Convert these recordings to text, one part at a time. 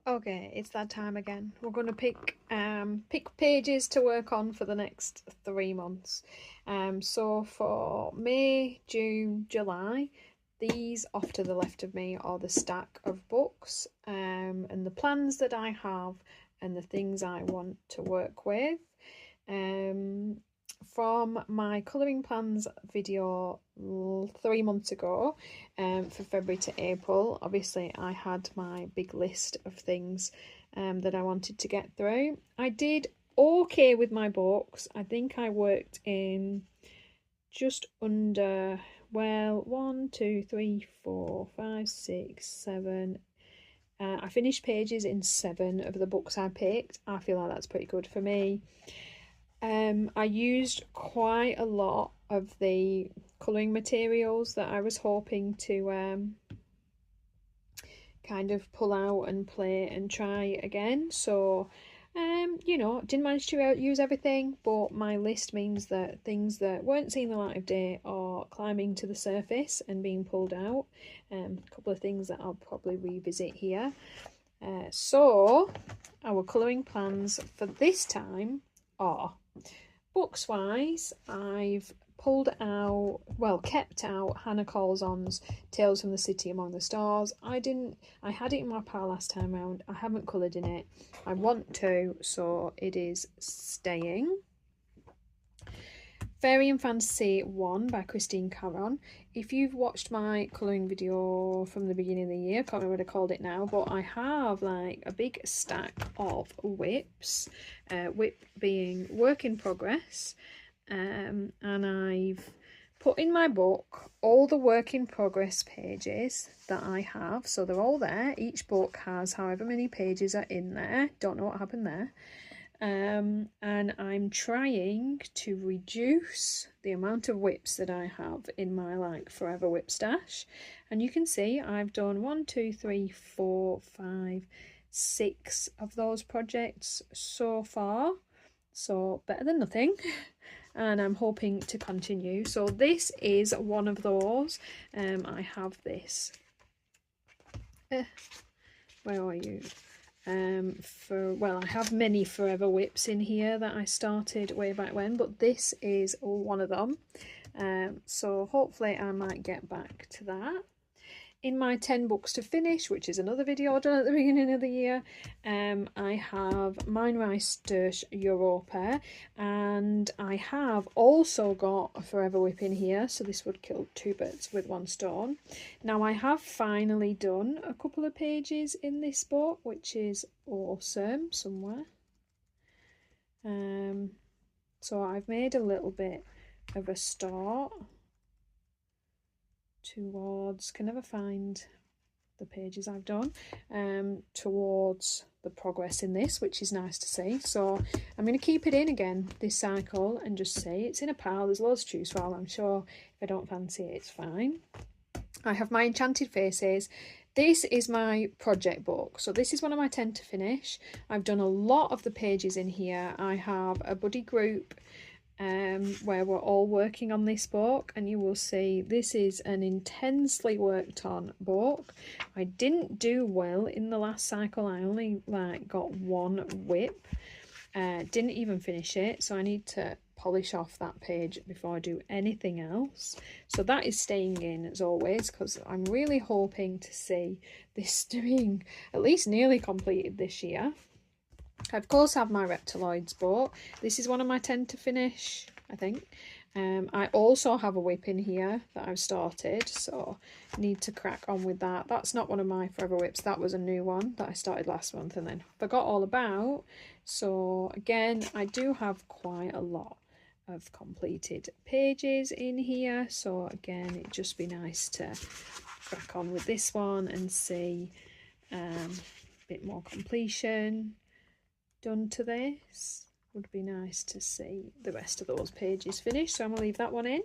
Okay, it's that time again. We're going to pick pages to work on for the next 3 months. So for May, June, July, these off to the left of me are the stack of books, and the plans that I have and the things I want to work with. Um, from my colouring plans video 3 months ago, for February to April, obviously I had my big list of things that I wanted to get through. I did okay with my books. I think I worked in just under, well, 1, 2, 3, 4, 5, 6, 7. I finished pages in 7 of the books I picked. I feel like that's pretty good for me. I used quite a lot of the colouring materials that I was hoping to kind of pull out and play and try again. So, didn't manage to use everything, but my list means that things that weren't seeing the light of day are climbing to the surface and being pulled out. A couple of things that I'll probably revisit here. So, our colouring plans for this time are: books wise, I've kept out Hannah Coulson's Tales from the City Among the Stars. I had it in my pile last time round. I haven't coloured in it. I want to, so it is staying. Fairy and Fantasy 1 by Christine Caron. If you've watched my colouring video from the beginning of the year, I can't remember what I called it now, but I have like a big stack of whips, whip being work in progress, and I've put in my book all the work in progress pages that I have, so they're all there. Each book has however many pages are in there. Don't know what happened there. And I'm trying to reduce the amount of whips that I have in my like forever whip stash. And you can see I've done 1, 2, 3, 4, 5, 6 of those projects so far, so better than nothing. And I'm hoping to continue. So this is one of those. I have this. Where are you? I have many forever whips in here that I started way back when, but this is one of them. So hopefully I might get back to that. In my 10 books to finish, which is another video done at the beginning of the year, I have Mein Reis durch Europa, and I have also got a forever whip in here, so this would kill 2 birds with 1 stone. Now I have finally done a couple of pages in this book, which is awesome somewhere. So I've made a little bit of a start towards, can never find the pages I've done, towards the progress in this, which is nice to see. So I'm going to keep it in again this cycle and just say it's in a pile. There's loads to choose from. I'm sure if I don't fancy it, it's fine. I have my Enchanted Faces. This is my project book, so this is one of my 10 to finish. I've done a lot of the pages in here. I have a buddy group where we're all working on this book, and you will see this is an intensely worked on book. I didn't do well in the last cycle. I only got 1 whip, didn't even finish it, so I need to polish off that page before I do anything else. So that is staying in as always, because I'm really hoping to see this being at least nearly completed this year. I of course have my Reptiloids book. This is one of my 10 to finish, I think. I also have a whip in here that I've started, so need to crack on with that. That's not one of my forever whips. That was a new one that I started last month and then forgot all about. So again, I do have quite a lot of completed pages in here. So again, it'd just be nice to crack on with this one and see a bit more completion done to this. Would be nice to see the rest of those pages finished, so I'm gonna leave that one in.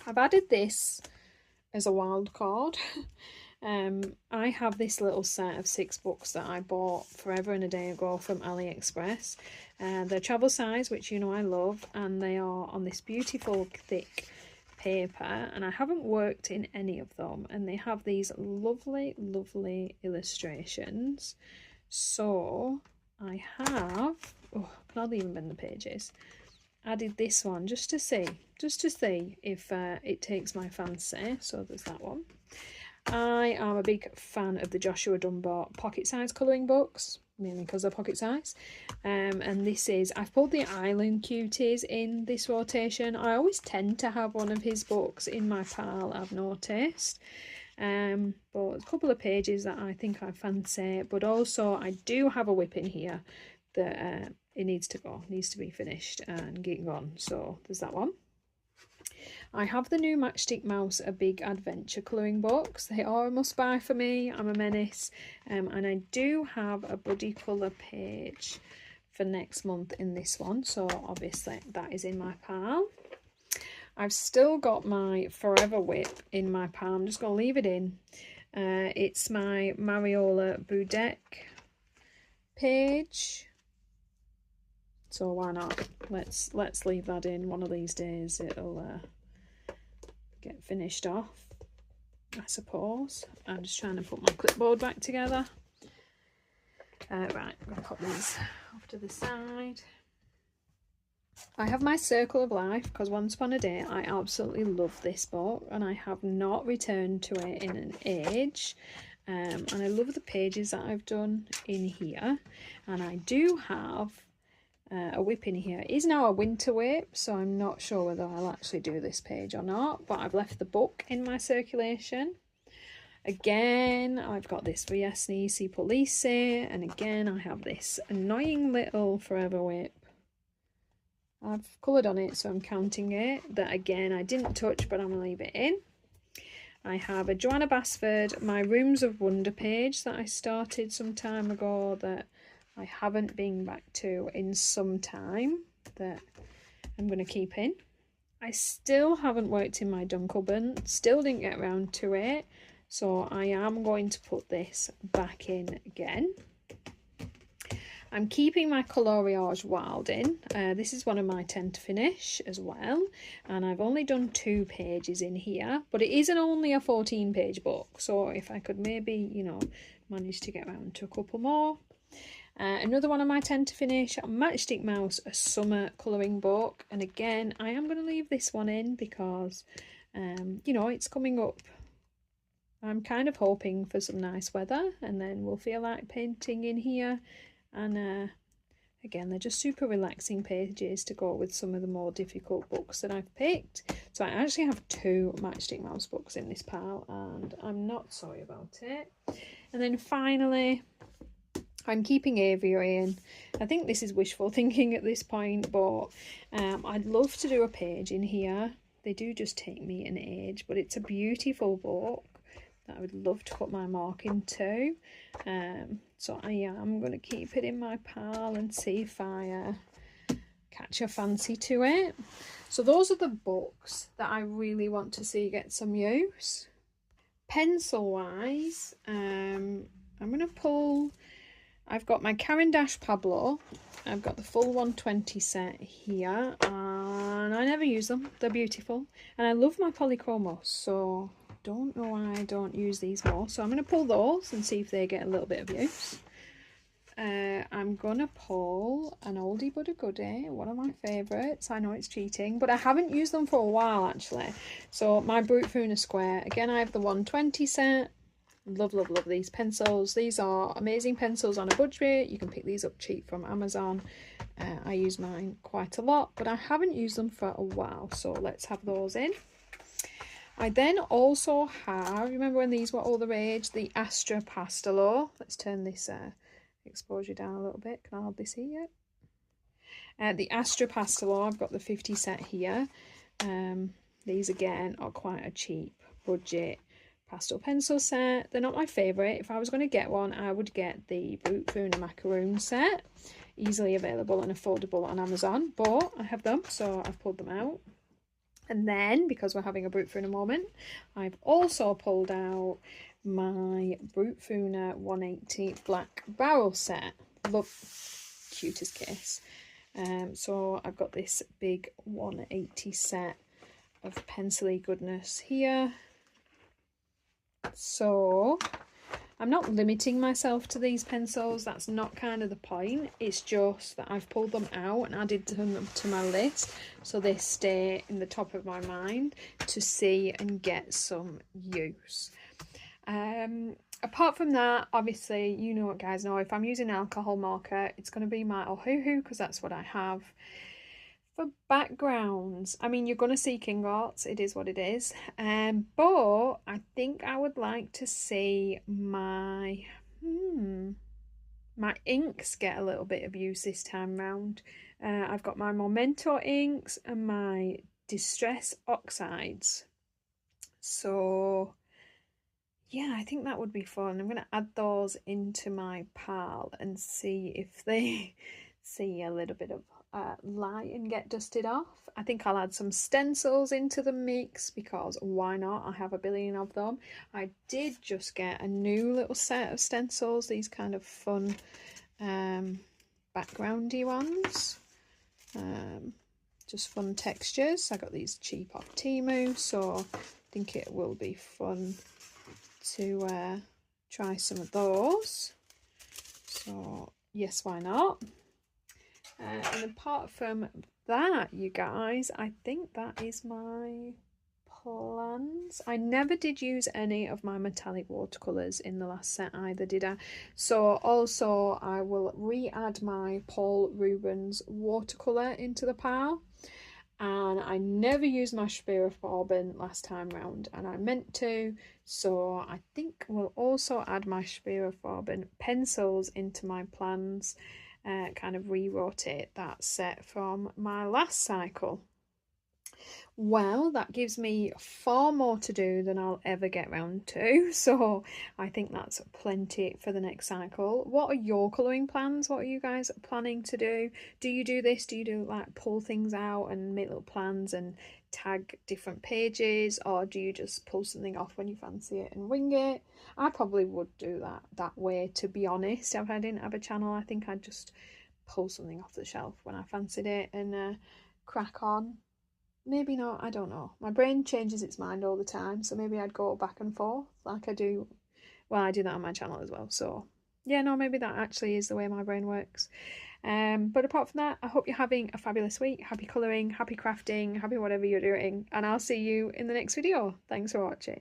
I've added this as a wild card. I have this little set of 6 books that I bought forever and a day ago from AliExpress. They're travel size, which you know I love, and they are on this beautiful thick paper, and I haven't worked in any of them, and they have these lovely illustrations. So I have, oh, I can hardly even bend the pages, added this one just to see if it takes my fancy. So there's that one. I am a big fan of the Joshua Dunbar pocket size colouring books, mainly because they're pocket size. And this is, I've pulled the Island Cuties in this rotation. I always tend to have one of his books in my pile, I've noticed. But a couple of pages that I think I fancy, but also I do have a whip in here that it needs to go, needs to be finished and get gone. So there's that one. I have the new Matchstick Mouse A Big Adventure colouring books. They are a must buy for me. I'm a menace. And I do have a buddy colour page for next month in this one. So obviously that is in my pile. I've still got my Forever Whip in my pile. I'm just going to leave it in. It's my Mariola Budek page. So why not? Let's leave that in. One of these days it'll get finished off, I suppose. I'm just trying to put my clipboard back together. Right, I'm going to put these off to the side. I have my Circle of Life because Once Upon a Day, I absolutely love this book and I have not returned to it in an age. And I love the pages that I've done in here. And I do have a whip in here. It is now a winter whip, so I'm not sure whether I'll actually do this page or not, but I've left the book in my circulation. Again, I've got this Vs Nisi Police, and again I have this annoying little Forever Whip. I've coloured on it, so I'm counting it. That again I didn't touch, but I'm going to leave it in. I have a Joanna Basford My Rooms of Wonder page that I started some time ago that I haven't been back to in some time, that I'm going to keep in. I still haven't worked in my Dunkelbund, still didn't get around to it, so I am going to put this back in again. I'm keeping my Coloriage Wild in. This is one of my tend to finish as well, and I've only done 2 pages in here, but it isn't only a 14-page book, so if I could maybe, you know, manage to get around to a couple more. Another one of my tend to finish, Matchstick Mouse, a summer colouring book, and again I am going to leave this one in because you know, it's coming up. I'm kind of hoping for some nice weather and then we'll feel like painting in here, and again they're just super relaxing pages to go with some of the more difficult books that I've picked. So I actually have 2 Matchstick Mouse books in this pile and I'm not sorry about it. And then finally I'm keeping Aviary in. I think this is wishful thinking at this point, but I'd love to do a page in here. They do just take me an age, but it's a beautiful book that I would love to put my mark into. So I am going to keep it in my pile and see if I catch a fancy to it. So those are the books that I really want to see get some use. Pencil wise, I'm going to pull... I've got my Caran d'Ache Pablo. I've got the full 120 set here, and I never use them. They're beautiful, and I love my Polychromos, so don't know why I don't use these more. So I'm going to pull those and see if they get a little bit of use. I'm going to pull an oldie but a goodie, one of my favourites. I know it's cheating, but I haven't used them for a while actually. So my Brut Funa Square. Again, I have the 120 set. Love these pencils. These are amazing pencils on a budget. You can pick these up cheap from Amazon. I use mine quite a lot, but I haven't used them for a while, so let's have those in. I then also have, remember when these were all the rage, the Astra Pastelo. Let's turn this exposure down a little bit. Can I hold this here yet? The Astra Pastelo, I've got the 50 set here. These again are quite a cheap budget pastel pencil set. They're not my favourite. If I was going to get one, I would get the Brut Funa Macaroon set. Easily available and affordable on Amazon, but I have them, so I've pulled them out. And then, because we're having a Brut Funa moment, I've also pulled out my Brut Funa 180 Black Barrel set. Look, cutest case. So I've got this big 180 set of pencil-y goodness here. So I'm not limiting myself to these pencils, that's not kind of the point. It's just that I've pulled them out and added them to my list so they stay in the top of my mind to see and get some use. Apart from that, obviously, you know what guys know, if I'm using an alcohol marker, it's going to be my Ohuhu because that's what I have. For backgrounds, I mean, you're going to see King Arts, it is what it is, but I think I would like to see my my inks get a little bit of use this time round. I've got my Memento inks and my Distress Oxides, so yeah, I think that would be fun. I'm going to add those into my pal and see if they see a little bit of light and get dusted off. I think I'll add some stencils into the mix because why not? I have a billion of them. I did just get a new little set of stencils, these kind of fun backgroundy ones. Just fun textures. I got these cheap off Temu, so I think it will be fun to try some of those. So yes, why not? And apart from that, you guys, I think that is my plans. I never did use any of my metallic watercolours in the last set either, did I? So also I will re-add my Paul Rubens watercolour into the pile. And I never used my Spirafarben last time round, and I meant to, so I think we'll also add my Spirafarben pencils into my plans, kind of re-rotate that set from my last cycle. Well, that gives me far more to do than I'll ever get round to, so I think that's plenty for the next cycle. What are your colouring plans? What are you guys planning to do? Do you do this? Do you do like pull things out and make little plans and tag different pages, or do you just pull something off when you fancy it and wing it? I probably would do that way, to be honest. If I didn't have a channel, I think I'd just pull something off the shelf when I fancied it and crack on. Maybe not, I don't know. My brain changes its mind all the time, so maybe I'd go back and forth like I do. Well, I do that on my channel as well, so yeah, no, maybe that actually is the way my brain works. But apart from that, I hope you're having a fabulous week. Happy colouring, happy crafting, happy whatever you're doing, and I'll see you in the next video. Thanks for watching.